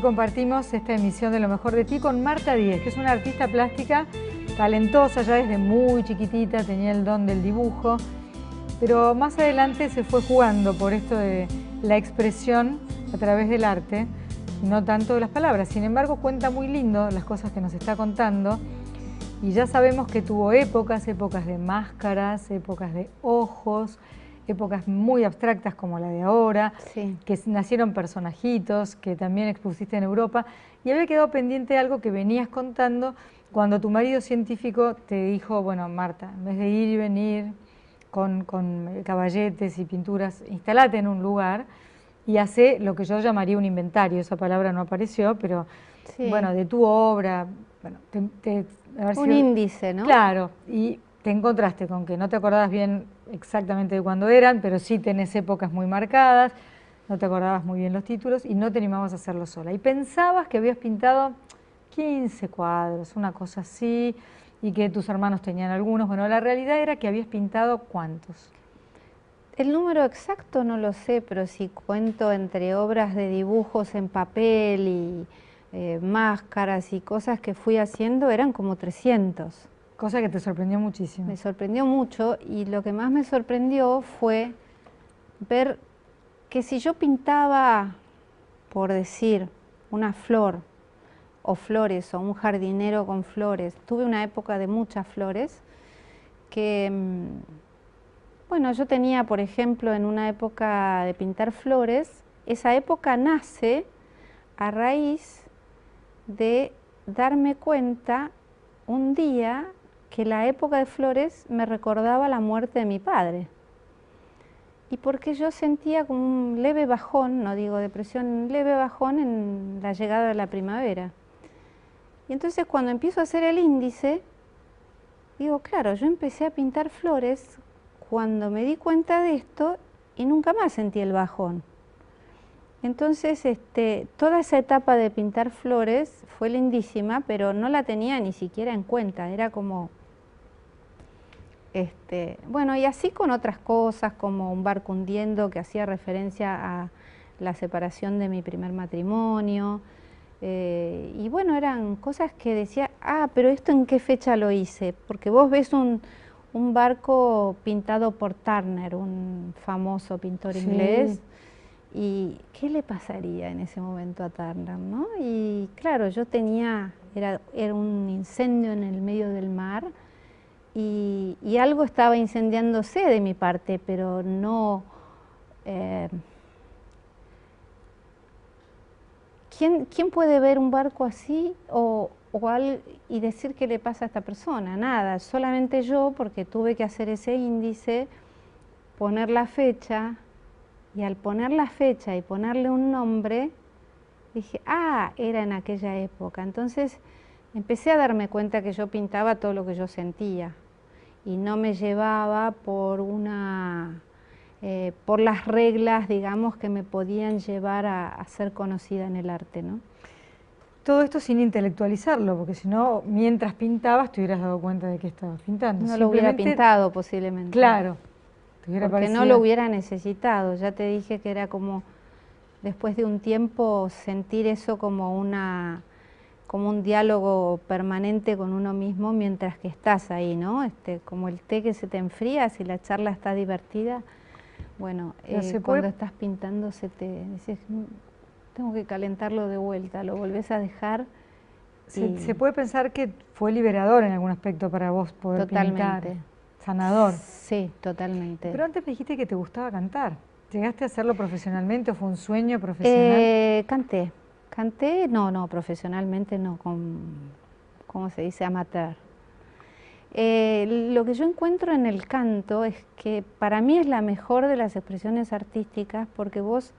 Hoy compartimos esta emisión de Lo Mejor de Ti con Marta Díez, que es una artista plástica talentosa, ya desde muy chiquitita tenía el don del dibujo, pero más adelante se fue jugando por esto de la expresión a través del arte, no tanto de las palabras. Sin embargo, cuenta muy lindo las cosas que nos está contando y ya sabemos que tuvo épocas de máscaras, épocas de ojos, épocas muy abstractas como la de ahora, sí, que nacieron personajitos, que también expusiste en Europa, y había quedado pendiente algo que venías contando cuando tu marido científico te dijo, bueno, Marta, en vez de ir y venir con caballetes y pinturas, instalate en un lugar y hace lo que yo llamaría un inventario, esa palabra no apareció, pero sí. bueno, de tu obra, bueno, Un índice, ¿no? Claro, y te encontraste con que no te acordabas bien exactamente de cuándo eran, pero sí tenés épocas muy marcadas, no te acordabas muy bien los títulos y no te animabas a hacerlo sola. Y pensabas que habías pintado 15 cuadros, una cosa así, y que tus hermanos tenían algunos. Bueno, la realidad era que habías pintado ¿cuántos? El número exacto no lo sé, pero si cuento entre obras de dibujos en papel y máscaras y cosas que fui haciendo, eran como 300. Cosa que te sorprendió muchísimo. Me sorprendió mucho y lo que más me sorprendió fue ver que si yo pintaba, por decir, una flor o flores o un jardinero con flores, tuve una época de muchas flores que, bueno, yo tenía, por ejemplo, en una época de pintar flores, esa época nace a raíz de darme cuenta un día que la época de flores me recordaba la muerte de mi padre. Y porque yo sentía como un leve bajón, no digo depresión, un leve bajón en la llegada de la primavera. Y entonces cuando empiezo a hacer el índice, digo, claro, yo empecé a pintar flores cuando me di cuenta de esto y nunca más sentí el bajón. Entonces, toda esa etapa de pintar flores fue lindísima, pero no la tenía ni siquiera en cuenta, era como, bueno, y así con otras cosas, como un barco hundiendo, que hacía referencia a la separación de mi primer matrimonio, y bueno, eran cosas que decía, pero ¿esto en qué fecha lo hice? Porque vos ves un barco pintado por Turner, un famoso pintor inglés, y ¿qué le pasaría en ese momento a Turner, no? Y claro, yo tenía, era un incendio en el medio del mar y algo estaba incendiándose de mi parte, pero no... ¿Quién puede ver un barco así y decir qué le pasa a esta persona? Nada, solamente yo, porque tuve que hacer ese índice, poner la fecha, y al poner la fecha y ponerle un nombre, dije, era en aquella época. Entonces empecé a darme cuenta que yo pintaba todo lo que yo sentía y no me llevaba por por las reglas, digamos, que me podían llevar a ser conocida en el arte, ¿no? Todo esto sin intelectualizarlo, porque si no, mientras pintabas te hubieras dado cuenta de que estabas pintando. No lo hubiera pintado posiblemente. Claro. Porque no lo hubiera necesitado. Ya te dije que era como, después de un tiempo, sentir eso como un diálogo permanente con uno mismo mientras que estás ahí, ¿no? Como el té que se te enfría, si la charla está divertida, bueno, cuando estás pintando dices, tengo que calentarlo de vuelta, lo volvés a dejar. Se puede pensar que fue liberador en algún aspecto para vos poder pintar. Sanador. Sí, totalmente. Pero antes me dijiste que te gustaba cantar. ¿Llegaste a hacerlo profesionalmente o fue un sueño profesional? Canté, no, profesionalmente no, ¿cómo se dice? Amateur. Lo que yo encuentro en el canto es que para mí es la mejor de las expresiones artísticas porque vos,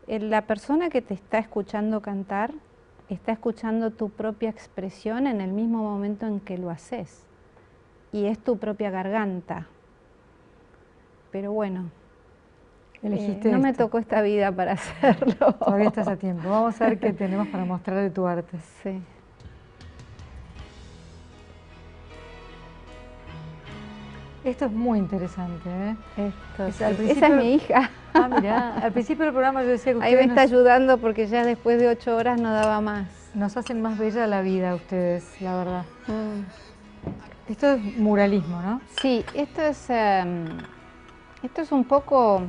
la persona que te está escuchando cantar, está escuchando tu propia expresión en el mismo momento en que lo haces. Y es tu propia garganta. Pero bueno, no me tocó esta vida para hacerlo. Todavía estás a tiempo. Vamos a ver qué tenemos para mostrar de tu arte. Sí. Esto es muy interesante, ¿eh? Esa es mi hija. Ah, mirá, al principio del programa yo decía que Ahí me ustedes está ayudando porque ya después de 8 horas no daba más. nos hacen más bella la vida ustedes, la verdad. Mm. Esto es muralismo, ¿no? Sí, esto es un poco...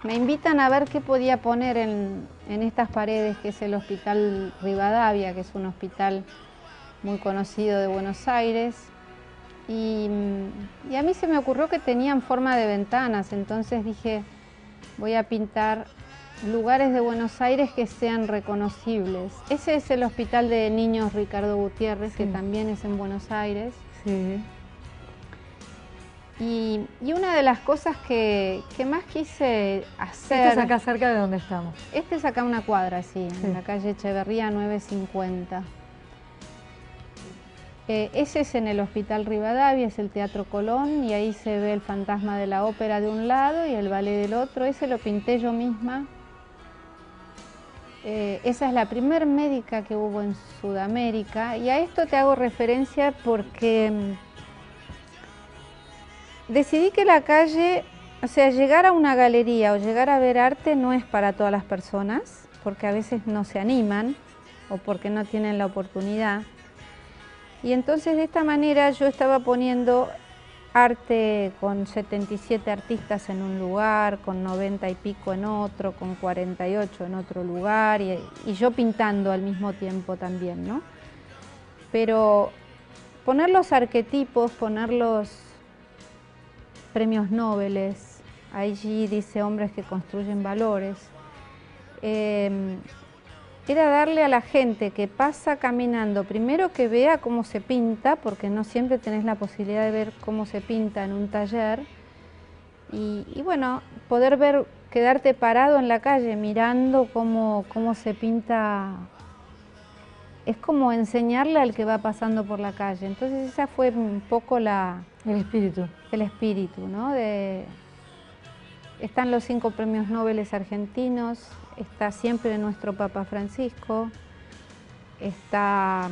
Me invitan a ver qué podía poner en estas paredes, que es el Hospital Rivadavia, que es un hospital muy conocido de Buenos Aires. Y a mí se me ocurrió que tenían forma de ventanas, entonces dije, voy a pintar lugares de Buenos Aires que sean reconocibles. Ese es el Hospital de Niños Ricardo Gutiérrez, que también es en Buenos Aires. Sí. Y una de las cosas que más quise hacer... Esto es acá cerca de donde estamos. Este es acá una cuadra, sí, en la calle Echeverría 950. Ese es en el Hospital Rivadavia, es el Teatro Colón, y ahí se ve el Fantasma de la Ópera de un lado y el Ballet del otro. Ese lo pinté yo misma. Esa es la primer médica que hubo en Sudamérica, y a esto te hago referencia porque decidí que la calle, o sea, llegar a una galería o llegar a ver arte no es para todas las personas, porque a veces no se animan o porque no tienen la oportunidad. Y entonces de esta manera yo estaba poniendo arte con 77 artistas en un lugar, con 90 y pico en otro, con 48 en otro lugar, y yo pintando al mismo tiempo también, ¿no? Pero poner los arquetipos, poner los premios Nobel, allí dice hombres que construyen valores, era darle a la gente que pasa caminando, primero que vea cómo se pinta, porque no siempre tenés la posibilidad de ver cómo se pinta en un taller, y bueno, poder ver, quedarte parado en la calle mirando cómo se pinta, es como enseñarle al que va pasando por la calle. Entonces esa fue un poco el espíritu, ¿no? Están los 5 premios Nobel argentinos, está siempre nuestro Papa Francisco, está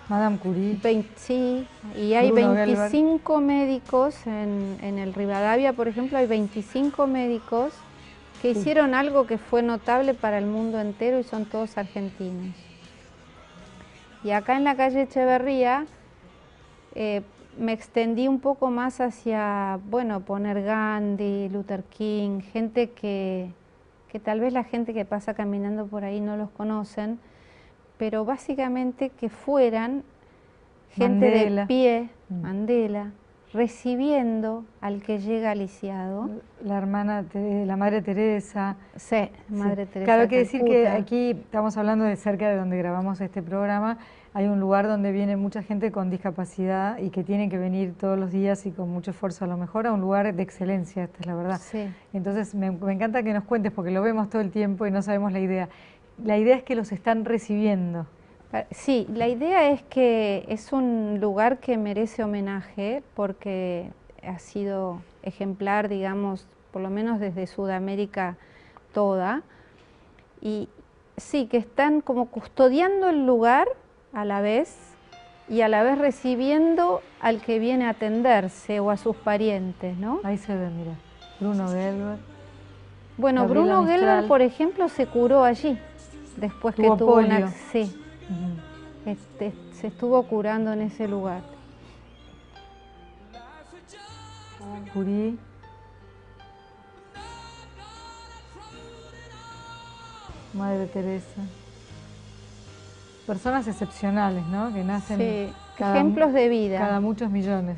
Madame Curie. Sí, y hay Bruno 25 médicos en el Rivadavia, por ejemplo, hay 25 médicos que hicieron algo que fue notable para el mundo entero, y son todos argentinos. Y acá en la calle Echeverría me extendí un poco más hacia, bueno, poner Gandhi, Luther King, gente que tal vez la gente que pasa caminando por ahí no los conocen, pero básicamente que fueran gente Mandela. de pie, Mandela, recibiendo al que llega lisiado. La Madre Teresa. Sí, Madre Teresa. Claro, hay que decir que aquí estamos hablando de cerca de donde grabamos este programa. Hay un lugar donde viene mucha gente con discapacidad y que tiene que venir todos los días y con mucho esfuerzo, a lo mejor a un lugar de excelencia, esta es la verdad. Sí. Entonces me encanta que nos cuentes, porque lo vemos todo el tiempo y no sabemos la idea. La idea es que los están recibiendo. Sí, la idea es que es un lugar que merece homenaje porque ha sido ejemplar, digamos, por lo menos desde Sudamérica toda. Y sí, que están como custodiando el lugar a la vez, y a la vez recibiendo al que viene a atenderse o a sus parientes, ¿no? Ahí se ve, mira, Bruno Gelber. Bueno, Bruno Gelber, por ejemplo, se curó allí, después que tuvo una... Sí. Se estuvo curando en ese lugar. Curie. Madre Teresa. Personas excepcionales, ¿no? Que nacen ejemplos de vida. Cada muchos millones.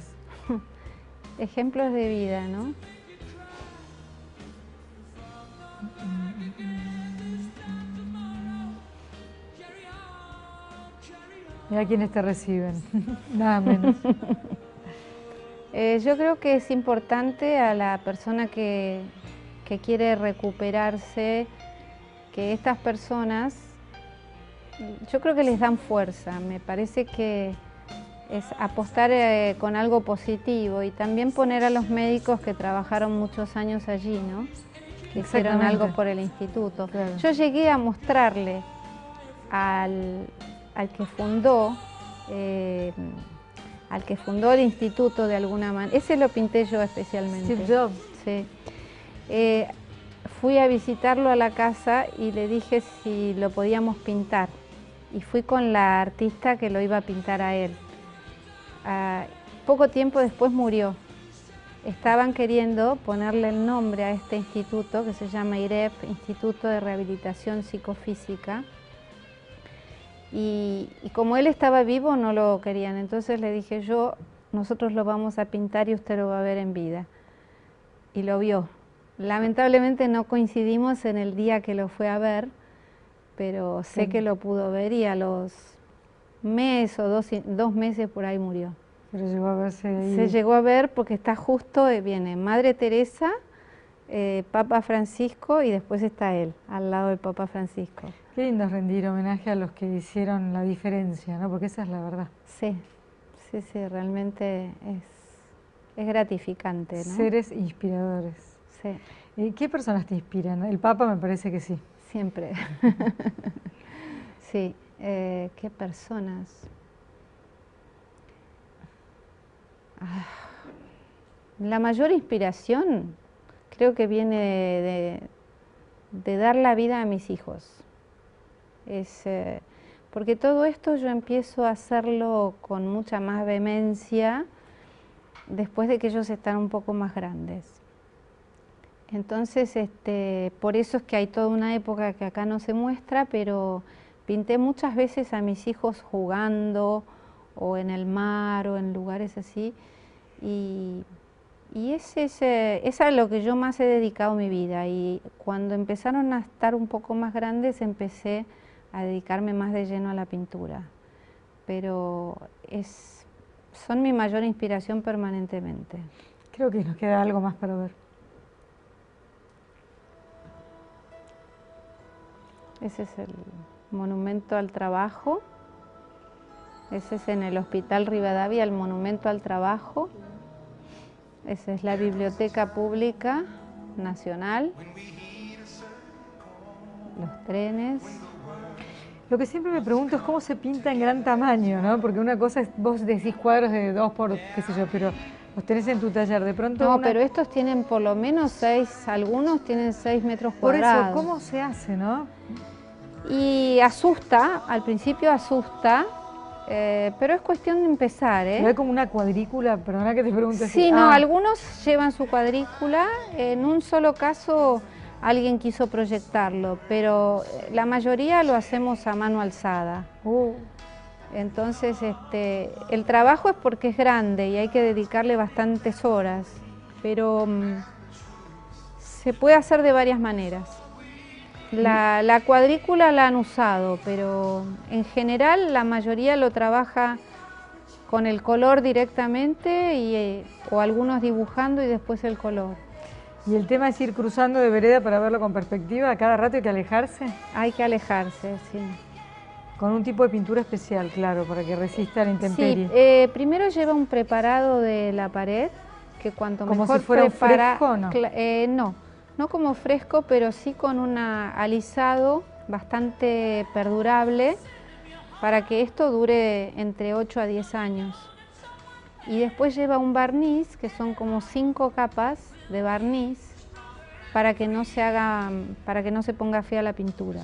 Ejemplos de vida, ¿no? Mira quiénes te reciben, nada menos. Yo creo que es importante a la persona que quiere recuperarse, que estas personas, yo creo que les dan fuerza. Me parece que es apostar con algo positivo, y también poner a los médicos que trabajaron muchos años allí, ¿no? Que hicieron algo por el instituto. Claro. Yo llegué a mostrarle al que fundó el instituto de alguna manera. Ese lo pinté yo especialmente. Steve Jobs. Sí. fui a visitarlo a la casa y le dije si lo podíamos pintar. Y fui con la artista que lo iba a pintar a él. Poco tiempo después murió. Estaban queriendo ponerle el nombre a este instituto que se llama IREP, Instituto de Rehabilitación Psicofísica. Y como él estaba vivo no lo querían, entonces le dije nosotros lo vamos a pintar y usted lo va a ver en vida. Y lo vio. Lamentablemente no coincidimos en el día que lo fue a ver, pero sé que lo pudo ver y a los mes o dos meses por ahí murió. Pero llegó a verse ahí. Se llegó a ver porque está justo, viene Madre Teresa, Papa Francisco y después está él, al lado del Papa Francisco. Qué lindo rendir homenaje a los que hicieron la diferencia, ¿no? Porque esa es la verdad. Sí, sí, sí, realmente es gratificante, ¿no? Seres inspiradores. Sí. ¿Qué personas te inspiran? El Papa me parece que sí. Siempre. Sí, ¿qué personas? La mayor inspiración creo que viene de dar la vida a mis hijos. Porque todo esto yo empiezo a hacerlo con mucha más vehemencia después de que ellos están un poco más grandes. Entonces, por eso es que hay toda una época que acá no se muestra, pero pinté muchas veces a mis hijos jugando o en el mar o en lugares así. Y es a lo que yo más he dedicado mi vida. Y cuando empezaron a estar un poco más grandes, empecé a dedicarme más de lleno a la pintura. Pero son mi mayor inspiración permanentemente. Creo que nos queda algo más para ver. Ese es el monumento al trabajo. Ese es en el Hospital Rivadavia, el monumento al trabajo. Esa es la Biblioteca Pública Nacional. Los trenes. Lo que siempre me pregunto es cómo se pinta en gran tamaño, ¿no? Porque una cosa es, vos decís cuadros de 2 por, qué sé yo, pero los tenés en tu taller, de pronto... No, pero estos tienen por lo menos 6, algunos tienen 6 metros cuadrados. Por eso, ¿cómo se hace, no? Y asusta, al principio asusta, pero es cuestión de empezar, ¿eh? ¿Se ve como una cuadrícula? Perdona que te pregunte. Sí, no, algunos llevan su cuadrícula, en un solo caso alguien quiso proyectarlo, pero la mayoría lo hacemos a mano alzada. Entonces, el trabajo es porque es grande y hay que dedicarle bastantes horas, pero se puede hacer de varias maneras. La cuadrícula la han usado, pero en general la mayoría lo trabaja con el color directamente o algunos dibujando y después el color. ¿Y el tema es ir cruzando de vereda para verlo con perspectiva? ¿A cada rato hay que alejarse? Hay que alejarse, sí. Con un tipo de pintura especial, claro, para que resista a la intemperie. Sí, primero lleva un preparado de la pared, que cuanto mejor ¿Como si fuera un fresco, no? No como fresco, pero sí con un alisado bastante perdurable para que esto dure entre 8 a 10 años. Y después lleva un barniz, que son como 5 capas de barniz, para que no se ponga fea la pintura.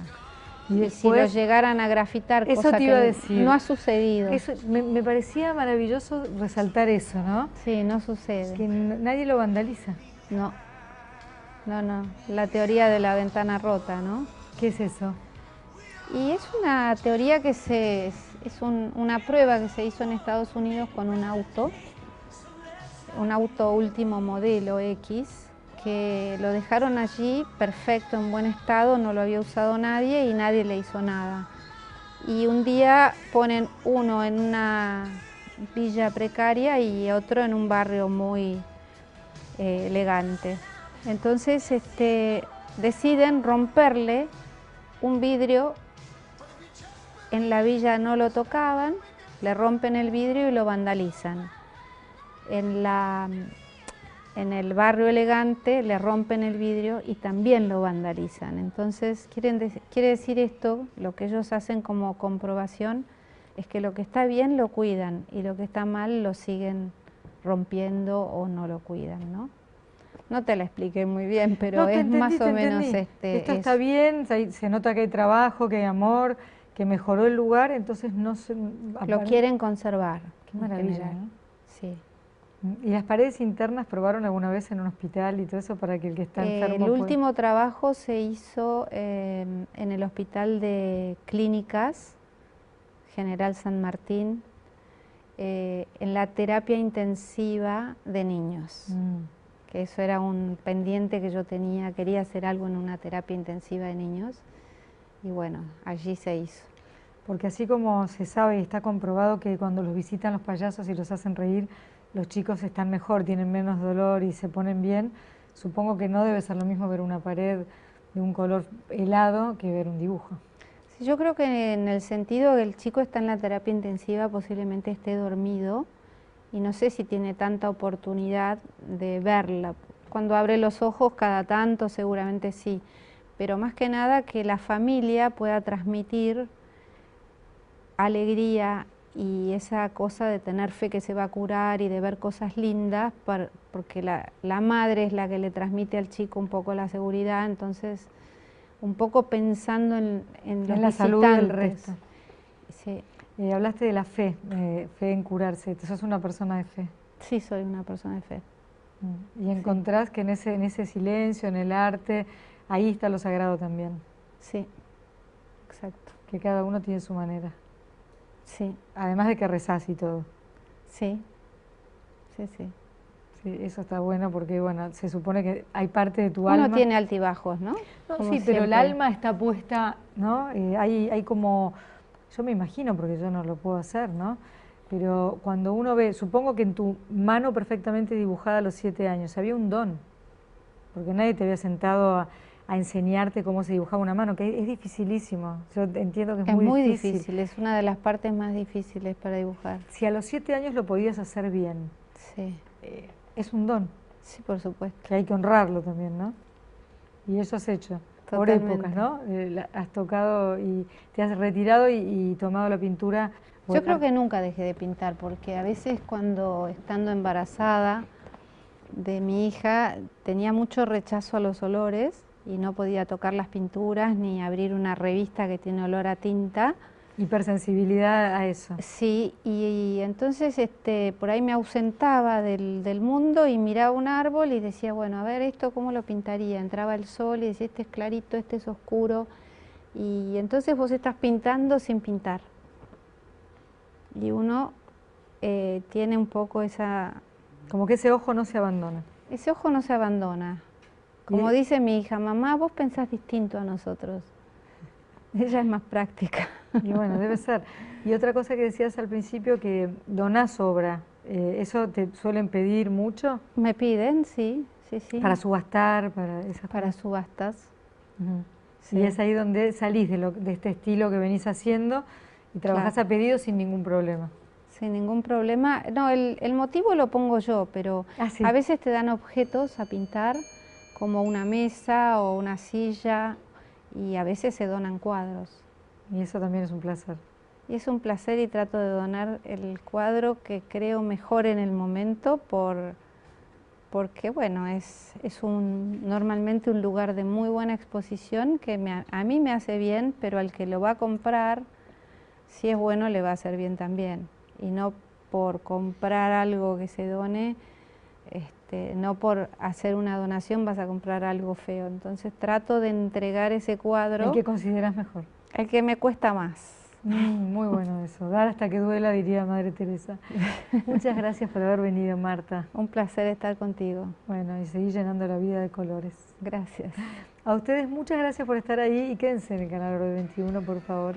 Y si lo llegaran a grafitar, eso cosa te iba a que decir. No ha sucedido. Eso, me parecía maravilloso resaltar eso, ¿no? Sí, no sucede. Que nadie lo vandaliza. No, la teoría de la ventana rota, ¿no? ¿Qué es eso? Y es una teoría que una prueba que se hizo en Estados Unidos con un auto último modelo X, que lo dejaron allí perfecto, en buen estado, no lo había usado nadie y nadie le hizo nada. Y un día ponen uno en una villa precaria y otro en un barrio muy elegante. Entonces deciden romperle un vidrio. En la villa no lo tocaban, le rompen el vidrio y lo vandalizan. En el barrio elegante le rompen el vidrio y también lo vandalizan. Entonces, quiere decir esto, lo que ellos hacen como comprobación, es que lo que está bien lo cuidan y lo que está mal lo siguen rompiendo o no lo cuidan, ¿no? No te la expliqué muy bien, pero No, te es entendí, más te o menos entendí. Esto está eso. bien, se nota que hay trabajo, que hay amor, que mejoró el lugar, entonces no se... Lo quieren conservar, Qué en maravilla, general. ¿no? Sí. ¿Y las paredes internas probaron alguna vez en un hospital y todo eso para que el que está enfermo El pueda...? último trabajo se hizo en el Hospital de Clínicas General San Martín, en la terapia intensiva de niños. Que eso era un pendiente que yo tenía, quería hacer algo en una terapia intensiva de niños, y bueno, allí se hizo. Porque así como se sabe y está comprobado que cuando los visitan los payasos y los hacen reír, los chicos están mejor, tienen menos dolor y se ponen bien, supongo que no debe ser lo mismo ver una pared de un color helado que ver un dibujo. Sí, yo creo que en el sentido que el chico está en la terapia intensiva, posiblemente esté dormido, y no sé si tiene tanta oportunidad de verla. Cuando abre los ojos cada tanto seguramente sí, pero más que nada que la familia pueda transmitir alegría y esa cosa de tener fe que se va a curar y de ver cosas lindas, porque la madre es la que le transmite al chico un poco la seguridad, entonces un poco pensando en los la salud del resto. Sí. Hablaste de la fe, fe en curarse. ¿Tú sos una persona de fe? Sí, soy una persona de fe. Y encontrás que en ese silencio, en el arte, ahí está lo sagrado también. Sí, exacto. Que cada uno tiene su manera. Sí. Además de que rezás y todo. Sí, sí, sí. Sí, eso está bueno porque, bueno, se supone que hay parte de tu alma. Uno tiene altibajos, ¿no? No, Como sí, pero el siempre. alma está puesta, ¿no? Hay como, yo me imagino, porque yo no lo puedo hacer, ¿no? Pero cuando uno ve, supongo que en tu mano perfectamente dibujada a los 7 años, había un don, porque nadie te había sentado a enseñarte cómo se dibujaba una mano, que es dificilísimo. Yo entiendo que es muy difícil. Es una de las partes más difíciles para dibujar. Si a los 7 años lo podías hacer bien, Sí. Es un don. Sí, por supuesto. Que hay que honrarlo también, ¿no? Y eso has hecho. Totalmente. Por épocas, ¿no? Has tocado y te has retirado y tomado la pintura. Yo creo que nunca dejé de pintar, porque a veces cuando estando embarazada de mi hija tenía mucho rechazo a los olores y no podía tocar las pinturas ni abrir una revista que tiene olor a tinta. Hipersensibilidad a eso. Sí, y entonces por ahí me ausentaba del mundo y miraba un árbol y decía, bueno, a ver esto cómo lo pintaría. Entraba el sol y decía, este es clarito, este es oscuro. Y entonces vos estás pintando sin pintar. Y uno tiene un poco esa... Como que ese ojo no se abandona. Ese ojo no se abandona. Como dice mi hija, mamá, vos pensás distinto a nosotros. Ella es más práctica. Y bueno, debe ser. Y otra cosa que decías al principio, que donás obra. ¿Eso te suelen pedir mucho? Me piden, sí, sí, sí. Para subastar, para esas cosas. Para subastas. Sí. Y es ahí donde salís de este estilo que venís haciendo y trabajás a pedido sin ningún problema. Sin ningún problema. No, el motivo lo pongo yo, pero sí. A veces te dan objetos a pintar, como una mesa o una silla, y a veces se donan cuadros. Y eso también es un placer. Y es un placer y trato de donar el cuadro que creo mejor en el momento porque bueno, es normalmente un lugar de muy buena exposición que a mí me hace bien, pero al que lo va a comprar, si es bueno, le va a hacer bien también. Y no por comprar algo que se done, no por hacer una donación vas a comprar algo feo. Entonces trato de entregar ese cuadro. ¿El que consideras mejor? El que me cuesta más. Muy bueno eso, dar hasta que duela, diría Madre Teresa. Muchas gracias por haber venido, Marta. Un placer estar contigo. Bueno, y seguir llenando la vida de colores. Gracias. A ustedes muchas gracias por estar ahí y quédense en el canal Oro 21, por favor.